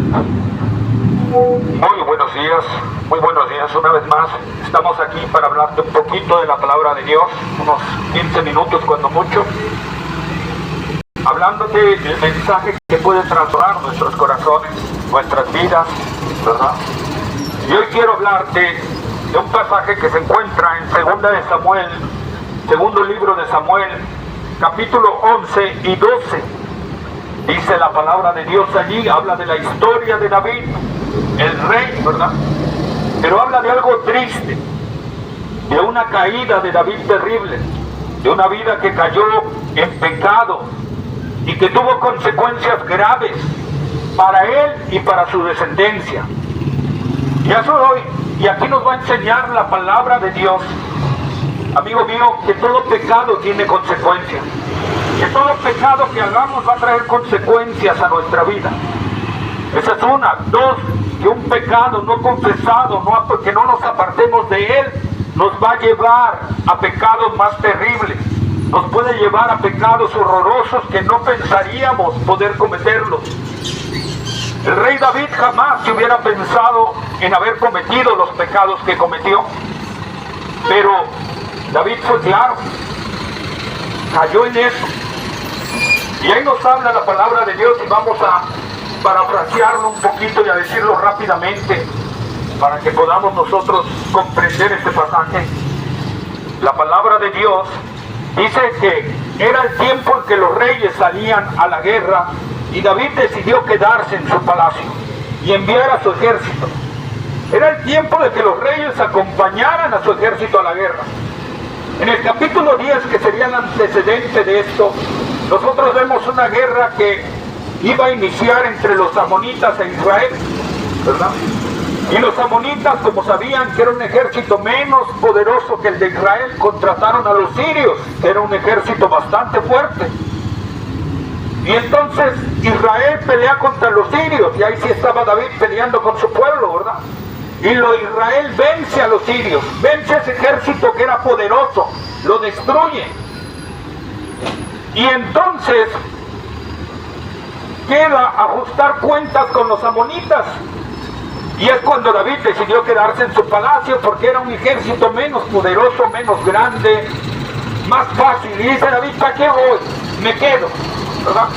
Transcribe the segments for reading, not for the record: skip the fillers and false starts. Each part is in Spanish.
Muy buenos días una vez más. Estamos aquí para hablarte un poquito de la palabra de Dios, unos 15 minutos cuando mucho, hablándote del mensaje que puede transformar nuestros corazones, nuestras vidas, ¿verdad? Y hoy quiero hablarte de un pasaje que se encuentra en Segunda de Samuel, segundo libro de Samuel, capítulo 11 y 12. Dice la palabra de Dios allí, habla de la historia de David, el rey, ¿verdad? Pero habla de algo triste, de una caída de David terrible, de una vida que cayó en pecado y que tuvo consecuencias graves para él y para su descendencia. Y eso hoy, y aquí nos va a enseñar la palabra de Dios, amigo mío, que todo pecado tiene consecuencias. Que todo pecado que hagamos va a traer consecuencias a nuestra vida. Esa es una. Dos, que un pecado no confesado, que no nos apartemos de él, nos va a llevar a pecados más terribles. Nos puede llevar a pecados horrorosos que no pensaríamos poder cometerlos. El rey David jamás se hubiera pensado en haber cometido los pecados que cometió. Pero David fue claro, cayó en eso. Y ahí nos habla la palabra de Dios y vamos a parafrasearlo un poquito y a decirlo rápidamente para que podamos nosotros comprender este pasaje. La palabra de Dios dice que era el tiempo en que los reyes salían a la guerra y David decidió quedarse en su palacio y enviar a su ejército. Era el tiempo de que los reyes acompañaran a su ejército a la guerra. En el capítulo 10, que sería el antecedente de esto, nosotros vemos una guerra que iba a iniciar entre los amonitas e Israel, ¿verdad? Y los amonitas, como sabían que era un ejército menos poderoso que el de Israel, contrataron a los sirios, que era un ejército bastante fuerte. Y entonces Israel pelea contra los sirios, y ahí sí estaba David peleando con su pueblo, ¿verdad? Y Israel vence a los sirios, vence a ese ejército que era poderoso, lo destruye. Y entonces queda ajustar cuentas con los amonitas. Y es cuando David decidió quedarse en su palacio, porque era un ejército menos poderoso, menos grande, más fácil. Y dice David, ¿para qué voy? Me quedo, ¿verdad?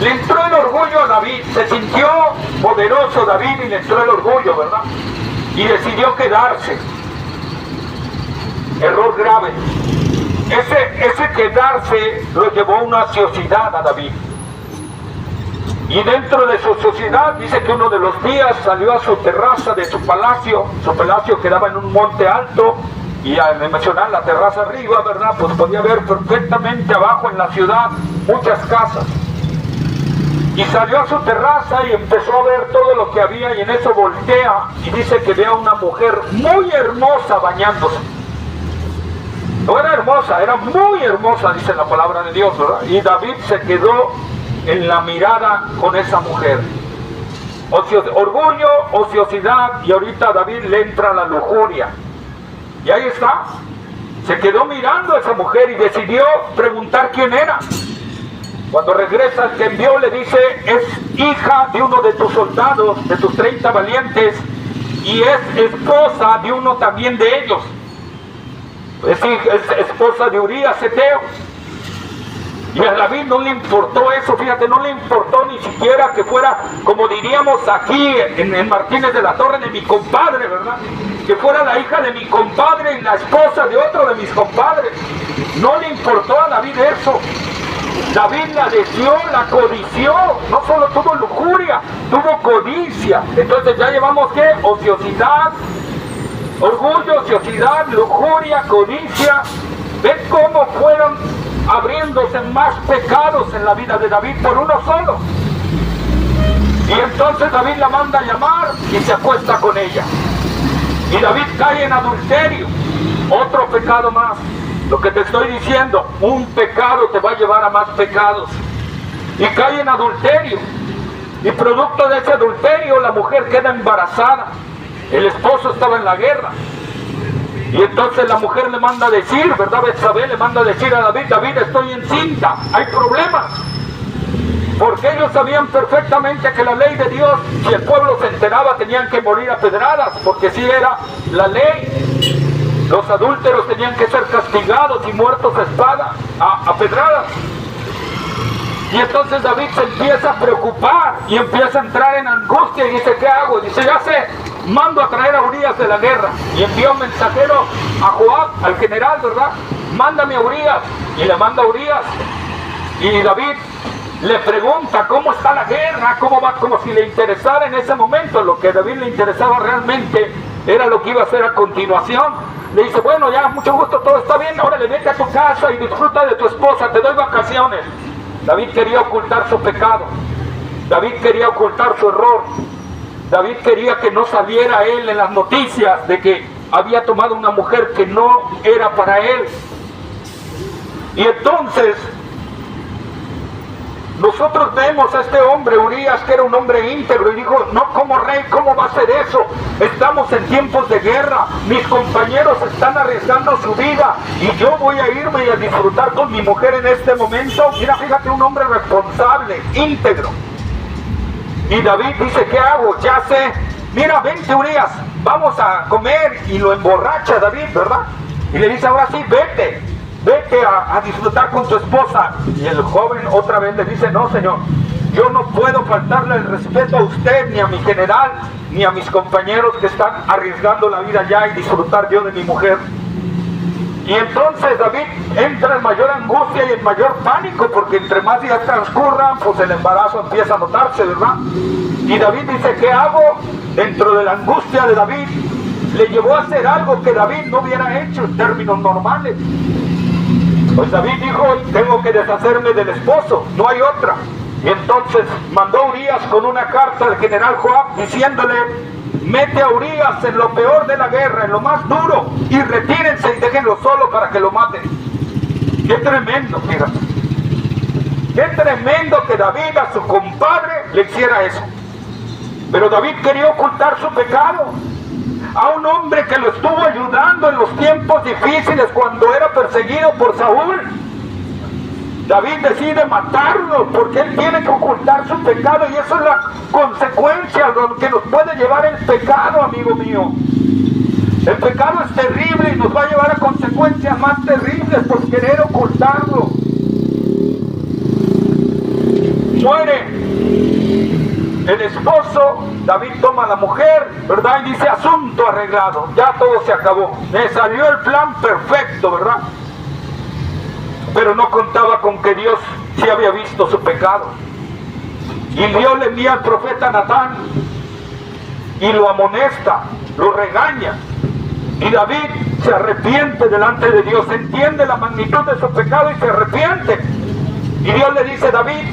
Le entró el orgullo a David, se sintió poderoso David y le entró el orgullo, ¿verdad? Y decidió quedarse. Error grave. Ese quedarse lo llevó a una ociosidad a David. Y dentro de su ociosidad dice que uno de los días salió a su terraza de su palacio quedaba en un monte alto, y al mencionar la terraza arriba, ¿verdad? Pues podía ver perfectamente abajo en la ciudad muchas casas. Y salió a su terraza y empezó a ver todo lo que había, y en eso voltea y dice que ve a una mujer muy hermosa bañándose. No era hermosa, era muy hermosa, dice la palabra de Dios, ¿verdad? Y David se quedó en la mirada con esa mujer. Orgullo, ociosidad, y ahorita a David le entra la lujuria. Y ahí está, se quedó mirando a esa mujer y decidió preguntar quién era. Cuando regresa, el que envió le dice, es hija de uno de tus soldados, de tus 30 valientes, y es esposa de uno también de ellos. Es esposa de Urías Eteo. Y a David no le importó eso, fíjate, no le importó ni siquiera que fuera, como diríamos aquí en Martínez de la Torre, de mi compadre, ¿verdad? Que fuera la hija de mi compadre y la esposa de otro de mis compadres. No le importó a David eso. David la deseó, la codició, no solo tuvo lujuria, tuvo codicia. Entonces ya llevamos, ¿qué? Ociosidad, orgullo, ociosidad, lujuria, codicia. ¿Ven cómo fueron abriéndose más pecados en la vida de David por uno solo? Y entonces David la manda a llamar y se acuesta con ella. Y David cae en adulterio, otro pecado más. Lo que te estoy diciendo, un pecado te va a llevar a más pecados. Y cae en adulterio. Y producto de ese adulterio, la mujer queda embarazada. El esposo estaba en la guerra. Y entonces la mujer le manda a decir, ¿verdad? Betsabé le manda a decir a David, David, estoy encinta, hay problemas. Porque ellos sabían perfectamente que la ley de Dios, si el pueblo se enteraba, tenían que morir a pedradas, porque si era la ley. Los adúlteros tenían que ser castigados y muertos a espada, a pedradas. Y entonces David se empieza a preocupar y empieza a entrar en angustia y dice, ¿qué hago? Dice, ya sé, mando a traer a Urías de la guerra. Y envía un mensajero a Joab, al general, ¿verdad? Mándame a Urías. Y le manda a Urías. Y David le pregunta cómo está la guerra, cómo va, como si le interesara en ese momento. Lo que a David le interesaba realmente era lo que iba a hacer a continuación. Le dice, bueno, ya, mucho gusto, todo está bien, órale, vete a tu casa y disfruta de tu esposa, te doy vacaciones. David quería ocultar su pecado. David quería ocultar su error. David quería que no saliera él en las noticias de que había tomado una mujer que no era para él. Y entonces nosotros vemos a este hombre, Urías, que era un hombre íntegro, y dijo, no, como rey, ¿cómo va a ser eso? Estamos en tiempos de guerra, mis compañeros están arriesgando su vida, y yo voy a irme y a disfrutar con mi mujer en este momento. Mira, fíjate, un hombre responsable, íntegro. Y David dice, ¿qué hago? Ya sé, mira, vente Urías, vamos a comer, y lo emborracha David, ¿verdad? Y le dice, ahora sí, vete a disfrutar con tu esposa. Y el joven otra vez le dice, no señor, yo no puedo faltarle el respeto a usted, ni a mi general, ni a mis compañeros que están arriesgando la vida ya, y disfrutar yo de mi mujer. Y entonces David entra en mayor angustia y en mayor pánico, porque entre más días transcurran, pues el embarazo empieza a notarse, ¿verdad? Y David dice, ¿qué hago? Dentro de la angustia de David, le llevó a hacer algo que David no hubiera hecho en términos normales. Pues David dijo, tengo que deshacerme del esposo, no hay otra. Y entonces mandó a Urías con una carta al general Joab diciéndole, mete a Urías en lo peor de la guerra, en lo más duro, y retírense y déjenlo solo para que lo maten. Qué tremendo, fíjate. Qué tremendo que David a su compadre le hiciera eso. Pero David quería ocultar su pecado. A un hombre que lo estuvo ayudando en los tiempos difíciles cuando era perseguido por Saúl. David decide matarlo porque él tiene que ocultar su pecado, y eso es la consecuencia que nos puede llevar el pecado, amigo mío. El pecado es terrible y nos va a llevar a consecuencias más terribles por querer ocultarlo. Muere el esposo, David toma a la mujer, ¿verdad? Y dice, asunto arreglado, ya todo se acabó. Me salió el plan perfecto, ¿verdad? Pero no contaba con que Dios sí había visto su pecado. Y Dios le envía al profeta Natán y lo amonesta, lo regaña. Y David se arrepiente delante de Dios, entiende la magnitud de su pecado y se arrepiente. Y Dios le dice, David,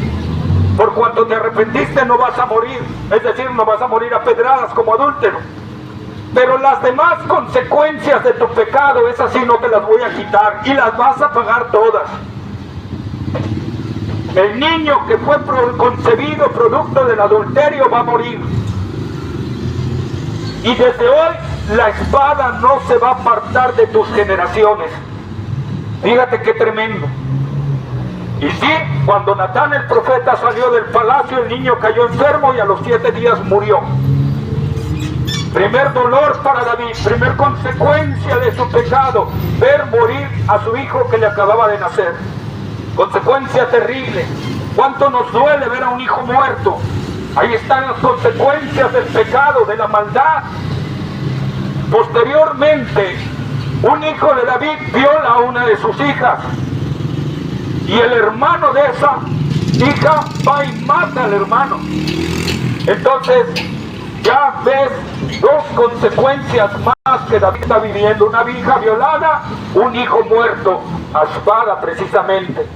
por cuanto te arrepentiste no vas a morir, es decir, no vas a morir a pedradas como adúltero. Pero las demás consecuencias de tu pecado, esas sí no te las voy a quitar, y las vas a pagar todas. El niño que fue concebido producto del adulterio va a morir. Y desde hoy la espada no se va a apartar de tus generaciones. Fíjate qué tremendo. Y sí, cuando Natán el profeta salió del palacio, el niño cayó enfermo y a los 7 días murió. Primer dolor para David, primer consecuencia de su pecado, ver morir a su hijo que le acababa de nacer. Consecuencia terrible. ¿Cuánto nos duele ver a un hijo muerto? Ahí están las consecuencias del pecado, de la maldad. Posteriormente, un hijo de David viola a una de sus hijas. Y el hermano de esa hija va y mata al hermano. Entonces, ya ves 2 consecuencias más que David está viviendo. Una hija violada, un hijo muerto a espada precisamente.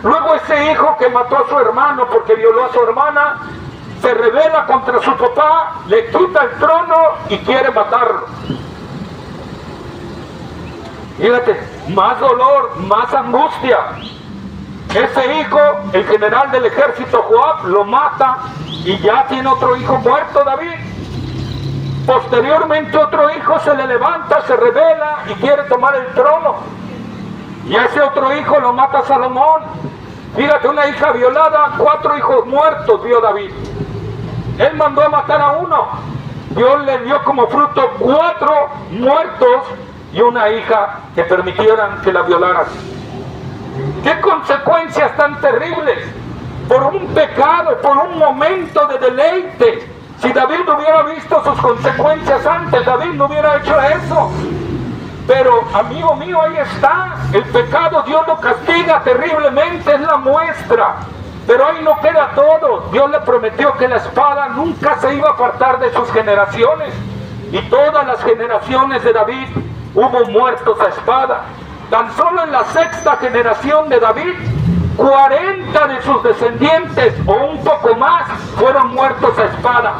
Luego ese hijo que mató a su hermano porque violó a su hermana, se rebela contra su papá, le quita el trono y quiere matarlo. Fíjate, más dolor, más angustia. Ese hijo, el general del ejército Joab, lo mata y ya tiene otro hijo muerto, David. Posteriormente otro hijo se le levanta, se rebela y quiere tomar el trono. Y a ese otro hijo lo mata Salomón. Fíjate, una hija violada, 4 hijos muertos vio David. Él mandó a matar a uno. Dios le dio como fruto 4 muertos y una hija que permitieran que la violaran. ¿Qué consecuencias tan terribles? Por un pecado, por un momento de deleite. Si David no hubiera visto sus consecuencias antes, David no hubiera hecho eso. Pero, amigo mío, ahí está. El pecado Dios lo castiga terriblemente, es la muestra. Pero ahí no queda todo. Dios le prometió que la espada nunca se iba a apartar de sus generaciones. Y todas las generaciones de David hubo muertos a espada. Tan solo en la 6ª generación de David, 40 de sus descendientes o un poco más fueron muertos a espada.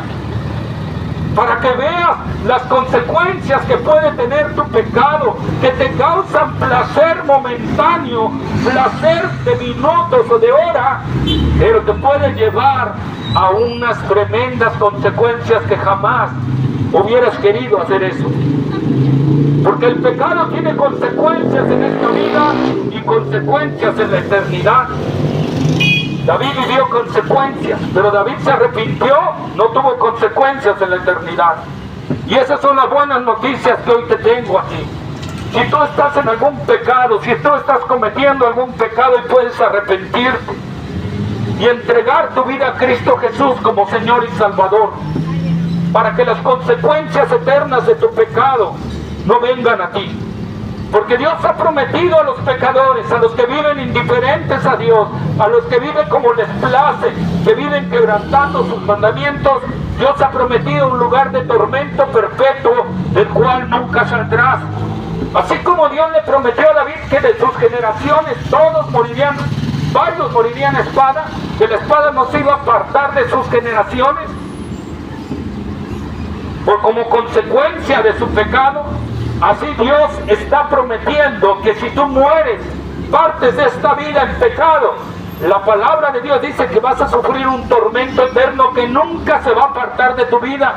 Para que veas las consecuencias que puede tener tu pecado, que te causan placer momentáneo, placer de minutos o de horas, pero te puede llevar a unas tremendas consecuencias que jamás hubieras querido hacer eso. Porque el pecado tiene consecuencias en esta vida y consecuencias en la eternidad. David vivió consecuencias, pero David se arrepintió, no tuvo consecuencias en la eternidad. Y esas son las buenas noticias que hoy te tengo aquí. Si tú estás en algún pecado, si tú estás cometiendo algún pecado y puedes arrepentirte y entregar tu vida a Cristo Jesús como Señor y Salvador, para que las consecuencias eternas de tu pecado no vengan a ti. Porque Dios ha prometido a los pecadores, a los que viven indiferentes a Dios, a los que viven como les place, que viven quebrantando sus mandamientos, Dios ha prometido un lugar de tormento perpetuo del cual nunca saldrás. Así como Dios le prometió a David que de sus generaciones todos morirían, varios morirían a espada, que la espada no se iba a apartar de sus generaciones, por como consecuencia de su pecado. Así Dios está prometiendo que si tú mueres, partes de esta vida en pecado, la palabra de Dios dice que vas a sufrir un tormento eterno que nunca se va a apartar de tu vida.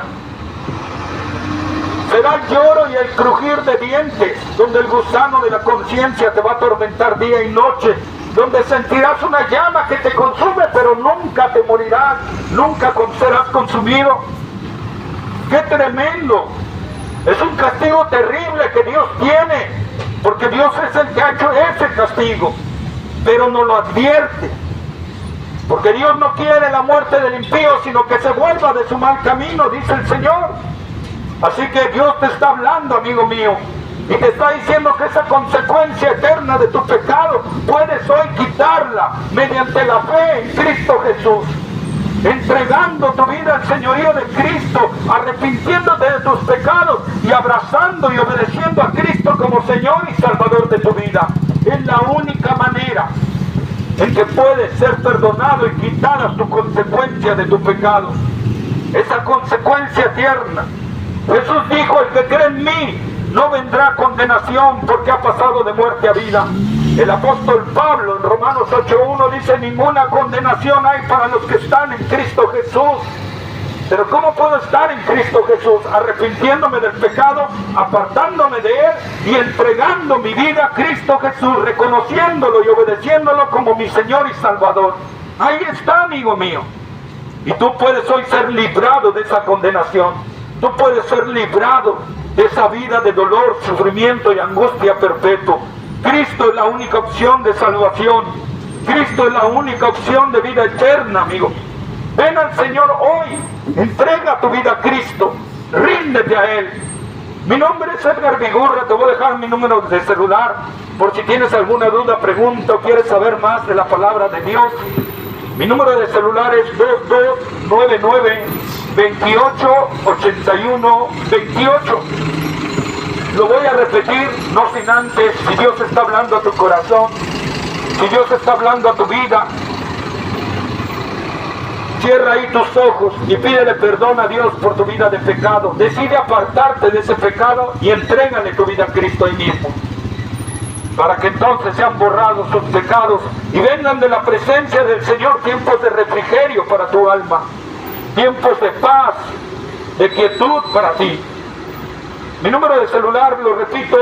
Será el lloro y el crujir de dientes, donde el gusano de la conciencia te va a atormentar día y noche, donde sentirás una llama que te consume, pero nunca te morirás, nunca serás consumido. ¡Qué tremendo! Es un castigo terrible que Dios tiene, porque Dios es el que ha hecho ese castigo, pero no lo advierte, porque Dios no quiere la muerte del impío, sino que se vuelva de su mal camino, dice el Señor. Así que Dios te está hablando, amigo mío, y te está diciendo que esa consecuencia eterna de tu pecado puedes hoy quitarla mediante la fe en Cristo Jesús, entregando tu vida al señorío de Cristo, arrepintiéndote de tus pecados y abrazando y obedeciendo a Cristo como Señor y Salvador de tu vida. Es la única manera en que puedes ser perdonado y quitada tu consecuencia de tu pecado, esa consecuencia eterna. Jesús dijo: el que cree en mí no vendrá condenación, porque ha pasado de muerte a vida. El apóstol Pablo en Romanos 8:1 dice: ninguna condenación hay para los que están en Cristo Jesús. Pero ¿cómo puedo estar en Cristo Jesús? Arrepintiéndome del pecado, apartándome de él y entregando mi vida a Cristo Jesús, reconociéndolo y obedeciéndolo como mi Señor y Salvador. Ahí está, amigo mío. Y tú puedes hoy ser librado de esa condenación. Tú puedes ser librado de esa vida de dolor, sufrimiento y angustia perpetuo. Cristo es la única opción de salvación. Cristo es la única opción de vida eterna, amigo. Ven al Señor hoy, entrega tu vida a Cristo, ríndete a Él. Mi nombre es Edgar Vigurra, te voy a dejar mi número de celular, por si tienes alguna duda, pregunta o quieres saber más de la palabra de Dios. Mi número de celular es 2299-2881-28. Lo voy a repetir, no sin antes, si Dios está hablando a tu corazón, si Dios está hablando a tu vida, cierra ahí tus ojos y pídele perdón a Dios por tu vida de pecado. Decide apartarte de ese pecado y entrégale tu vida a Cristo ahí mismo, para que entonces sean borrados sus pecados y vengan de la presencia del Señor tiempos de refrigerio para tu alma, tiempos de paz, de quietud para ti. Mi número de celular, lo repito,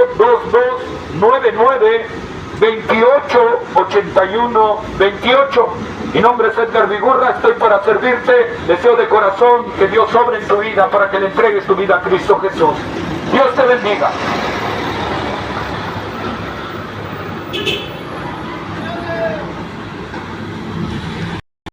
28 81 28. Mi nombre es Edgar Vigurra, estoy para servirte. Deseo de corazón que Dios obre en tu vida para que le entregues tu vida a Cristo Jesús. Dios te bendiga.